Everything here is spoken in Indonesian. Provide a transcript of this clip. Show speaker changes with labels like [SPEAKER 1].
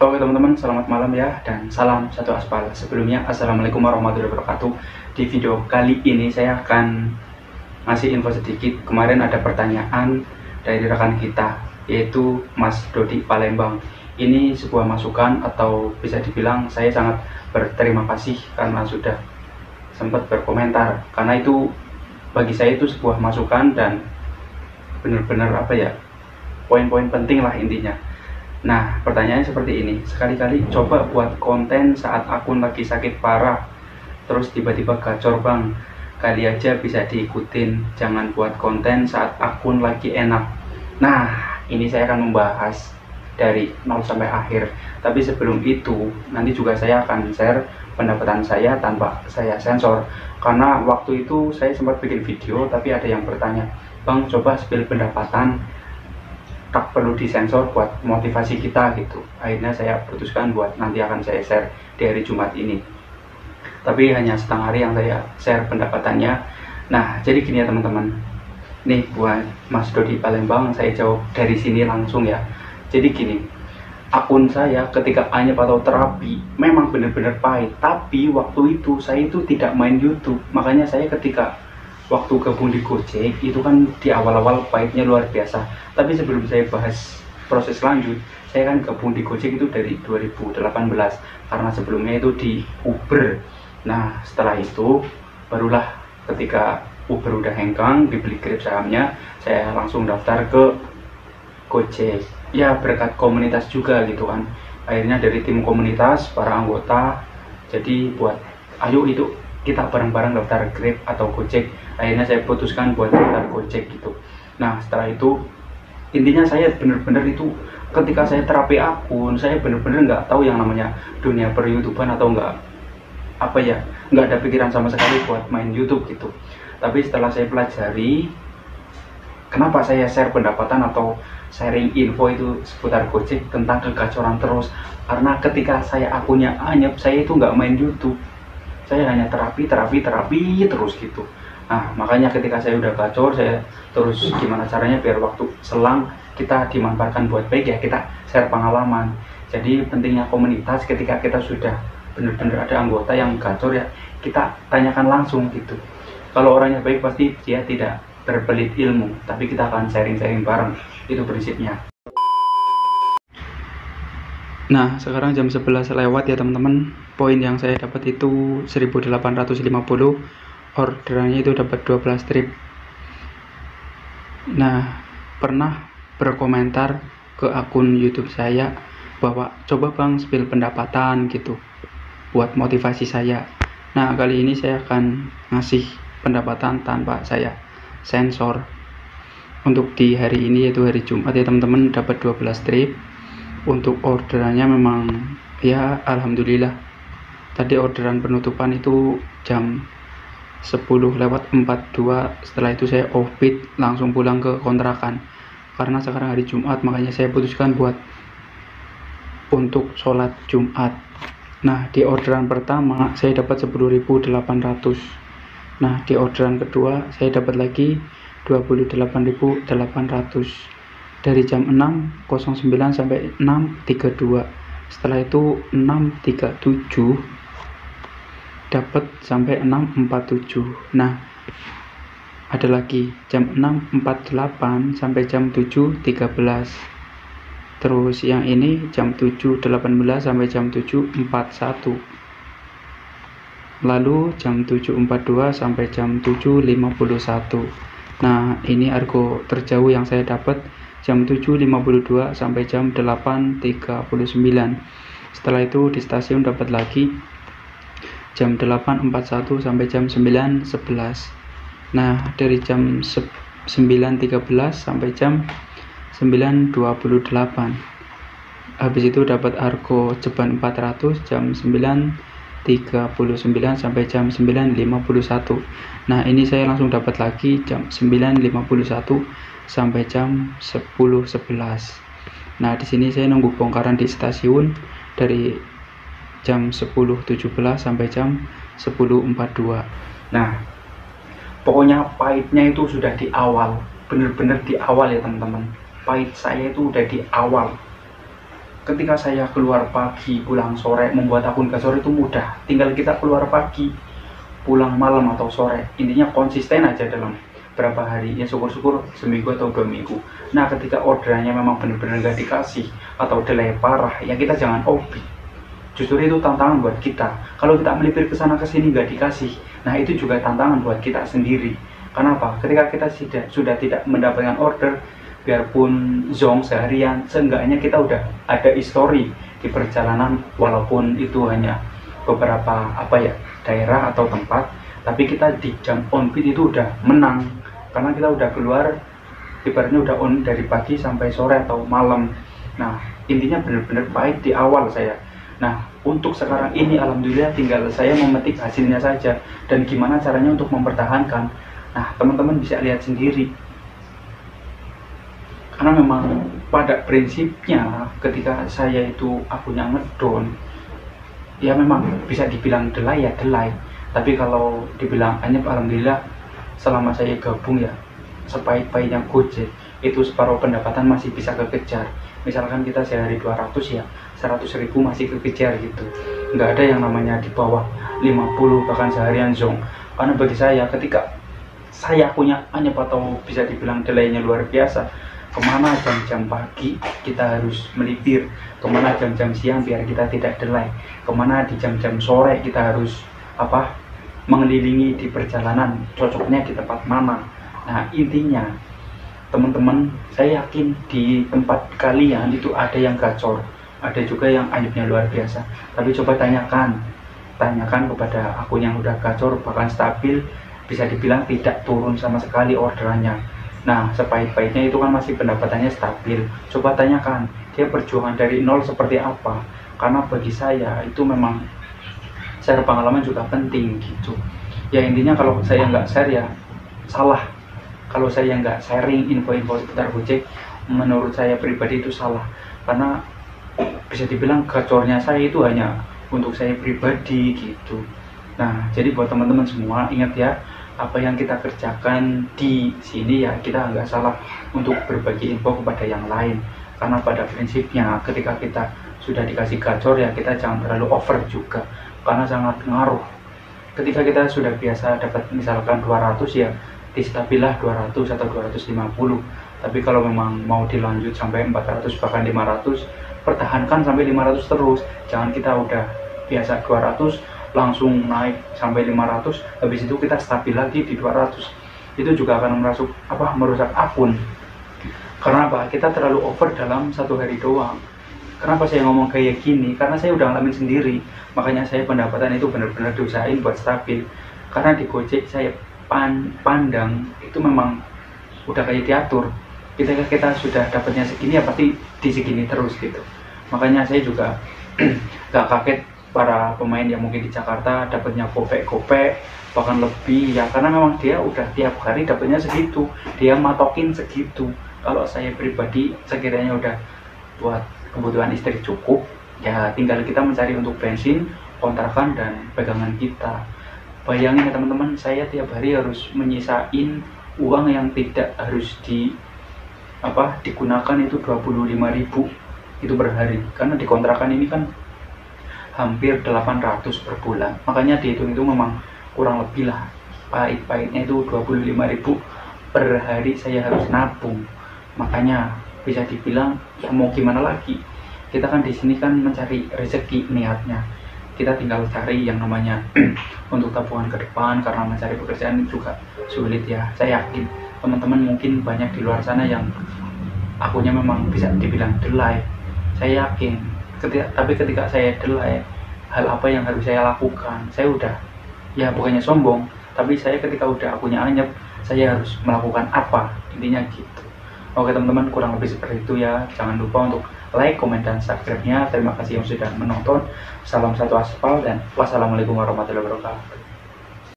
[SPEAKER 1] Oke teman-teman, selamat malam ya, dan salam satu aspal. Sebelumnya, Assalamualaikum warahmatullahi wabarakatuh. Di video kali ini saya akan ngasih info sedikit. Kemarin ada pertanyaan dari rekan kita, yaitu Mas Dodi Palembang. Ini sebuah masukan, atau bisa dibilang saya sangat berterima kasih karena sudah sempat berkomentar. Karena itu bagi saya itu sebuah masukan dan benar-benar poin-poin penting lah intinya. Nah, pertanyaannya seperti ini. Sekali-kali coba buat konten saat akun lagi sakit parah, terus tiba-tiba gacor bang. Kali aja bisa diikutin. Jangan buat konten saat akun lagi enak. Nah, ini saya akan membahas dari 0 sampai akhir. Tapi sebelum itu, nanti juga saya akan share pendapatan saya tanpa saya sensor. Karena waktu itu saya sempat bikin video, tapi ada yang bertanya, bang coba spill pendapatan, tak perlu disensor buat motivasi kita gitu. Akhirnya saya putuskan buat nanti akan saya share di hari Jumat ini, tapi hanya setengah hari yang saya share pendapatannya. Nah, jadi gini ya teman-teman, nih buat Mas Dodi Palembang, saya jawab dari sini langsung ya. Jadi gini, akun saya ketika anyep atau terapi memang benar-benar pahit, tapi waktu itu saya itu tidak main YouTube. Makanya saya ketika waktu gabung di Gojek itu kan di awal-awal pahitnya luar biasa. Tapi sebelum saya bahas proses lanjut, saya kan gabung di Gojek itu dari 2018, karena sebelumnya itu di Uber. Nah, setelah itu barulah ketika Uber udah hengkang, dibeli Grab sahamnya, saya langsung daftar ke Gojek. Ya berkat komunitas juga gitu kan. Akhirnya dari tim komunitas, para anggota, jadi buat ayo itu kita bareng-bareng daftar Grab atau Gojek. Akhirnya saya putuskan buat daftar Gojek gitu. Nah, setelah itu intinya saya bener-bener itu ketika saya terapi akun, saya bener-bener nggak tahu yang namanya dunia per-YouTubean, atau nggak ada pikiran sama sekali buat main YouTube gitu. Tapi setelah saya pelajari, kenapa saya share pendapatan atau sharing info itu seputar Gojek tentang kegacoran terus, karena ketika saya akunnya anyep, saya itu nggak main YouTube, saya hanya terapi terus gitu. Nah, makanya ketika saya udah gacor, saya terus gimana caranya biar waktu selang kita dimanfaatkan buat baik ya, kita share pengalaman. Jadi pentingnya komunitas, ketika kita sudah benar-benar ada anggota yang gacor ya, kita tanyakan langsung gitu. Kalau orangnya baik pasti dia tidak berbelit ilmu, tapi kita akan sharing-sharing bareng, itu prinsipnya. Nah, sekarang jam 11 lewat ya teman-teman. Poin yang saya dapat itu 1850, orderannya itu dapat 12 strip. Nah, pernah berkomentar ke akun YouTube saya bahwa coba bang spill pendapatan gitu buat motivasi saya. Nah, kali ini saya akan ngasih pendapatan tanpa saya sensor. Untuk di hari ini, yaitu hari Jumat ya teman-teman, dapat 12 strip. Untuk orderannya memang ya alhamdulillah. Tadi orderan penutupan itu jam 10:42. Setelah itu saya offbeat, langsung pulang ke kontrakan. Karena sekarang hari Jumat, makanya saya putuskan buat untuk sholat Jumat. Nah, di orderan pertama saya dapat 10.800. Nah, di orderan kedua saya dapat lagi 28.800 dari jam 6.09 sampai 6.32. Setelah itu 6.37 dapat sampai 6.47. Nah, ada lagi jam 6.48 sampai jam 7.13. Terus yang ini jam 7.18 sampai jam 7.41. Lalu jam 7.42 sampai jam 7.51. Nah, ini argo terjauh yang saya dapat jam 7.52 sampai jam 8.39. Setelah itu di stasiun dapat lagi jam 8.41 sampai jam 9.11. Nah, dari jam 9.13 sampai jam 9.28. Habis itu dapat argo jeban 400 jam 9.39 sampai jam 9.51. Nah, ini saya langsung dapat lagi jam 9.51 sampai jam 10.11. Nah, di sini saya nunggu bongkaran di stasiun dari jam 10.17 sampai jam 10.42. Nah, pokoknya pahitnya itu sudah di awal, bener-bener di awal ya teman-teman. Pahit saya itu udah di awal. ketika saya keluar pagi pulang sore, membuat akun gacor itu mudah. Tinggal kita keluar pagi pulang malam atau sore, intinya konsisten aja dalam berapa hari, ya syukur-syukur seminggu atau 2 minggu. Nah ketika orderannya memang benar-benar nggak dikasih atau delay parah, ya kita jangan OP. Justru itu tantangan buat kita. Kalau kita melipir ke sana ke sini nggak dikasih, nah itu juga tantangan buat kita sendiri. Kenapa? Ketika kita sudah tidak mendapatkan order, biarpun zong seharian, seenggaknya kita udah ada histori di perjalanan, walaupun itu hanya beberapa daerah atau tempat, tapi kita di jam on beat itu udah menang, karena kita udah keluar, ibaratnya udah on dari pagi sampai sore atau malam. Nah intinya benar-benar baik di awal saya. Nah untuk sekarang ini alhamdulillah tinggal saya memetik hasilnya saja, dan gimana caranya untuk mempertahankan. Nah teman-teman bisa lihat sendiri, karena memang pada prinsipnya ketika saya itu akunnya ngedon, ya memang bisa dibilang delay ya delay, tapi kalau dibilang anyep alhamdulillah selama saya gabung ya, sebaik-baiknya Gojek itu separuh pendapatan masih bisa kekejar. Misalkan kita sehari 200 ya 100.000 masih kekejar gitu, nggak ada yang namanya di bawah 50 bahkan seharian zong. Karena bagi saya ketika saya punya anyep atau bisa dibilang delaynya luar biasa, kemana jam-jam pagi kita harus melipir, kemana jam-jam siang biar kita tidak delay, kemana di jam-jam sore kita harus mengelilingi di perjalanan, cocoknya di tempat mana. Nah intinya teman-teman, saya yakin di tempat kalian itu ada yang gacor, ada juga yang anyepnya luar biasa. Tapi coba tanyakan kepada akun yang udah gacor bahkan stabil, bisa dibilang tidak turun sama sekali orderannya. Nah sebaik-baiknya itu kan masih pendapatannya stabil. Coba tanyakan dia perjuangan dari nol seperti apa, karena bagi saya itu memang share pengalaman juga penting gitu ya. Intinya kalau saya nggak share ya salah, kalau saya nggak sharing info-info seputar Gojek, menurut saya pribadi itu salah, karena bisa dibilang gacornya saya itu hanya untuk saya pribadi gitu. Nah jadi buat teman-teman semua, ingat ya, apa yang kita kerjakan di sini ya kita nggak salah untuk berbagi info kepada yang lain, karena pada prinsipnya ketika kita sudah dikasih gacor ya kita jangan terlalu over juga, karena sangat ngaruh. Ketika kita sudah biasa dapat misalkan 200 ya distabilah 200 atau 250, tapi kalau memang mau dilanjut sampai 400 bahkan 500, pertahankan sampai 500 terus. Jangan kita udah biasa 200 langsung naik sampai 500, habis itu kita stabil lagi di 200. Itu juga akan merusak akun. Karena kita terlalu over dalam satu hari doang. Kenapa saya ngomong kayak gini? Karena saya udah ngalamin sendiri, makanya saya pendapatan itu benar-benar diusahain buat stabil. Karena di Gojek saya pandang itu memang udah kayak diatur. Ketika kita sudah dapatnya segini ya pasti di segini terus gitu. Makanya saya juga gak kaget para pemain yang mungkin di Jakarta dapatnya gopek bahkan lebih ya, karena memang dia udah tiap hari dapatnya segitu, dia matokin segitu. Kalau saya pribadi sekiranya udah buat kebutuhan istri cukup, ya tinggal kita mencari untuk bensin, kontrakan, dan pegangan kita. Bayangin ya teman-teman, saya tiap hari harus menyisain uang yang tidak harus digunakan itu 25.000 itu per hari, karena di kontrakan ini kan hampir 800 per bulan. Makanya dihitung itu memang kurang lebih lah, pahit-pahitnya itu 25.000 per hari saya harus nabung. Makanya bisa dibilang ya mau gimana lagi, kita kan di sini kan mencari rezeki niatnya, kita tinggal cari yang namanya untuk tabungan ke depan, karena mencari pekerjaan juga sulit ya. Saya yakin teman-teman mungkin banyak di luar sana yang akunnya memang bisa dibilang delay. Saya yakin tapi ketika saya delay, hal apa yang harus saya lakukan? Saya udah, ya bukannya sombong, tapi saya ketika udah akunnya anyep, saya harus melakukan apa, intinya gitu. Oke teman-teman, kurang lebih seperti itu ya. Jangan lupa untuk like, komen, dan subscribe-nya. Terima kasih yang sudah menonton. Salam satu aspal dan wassalamualaikum warahmatullahi wabarakatuh.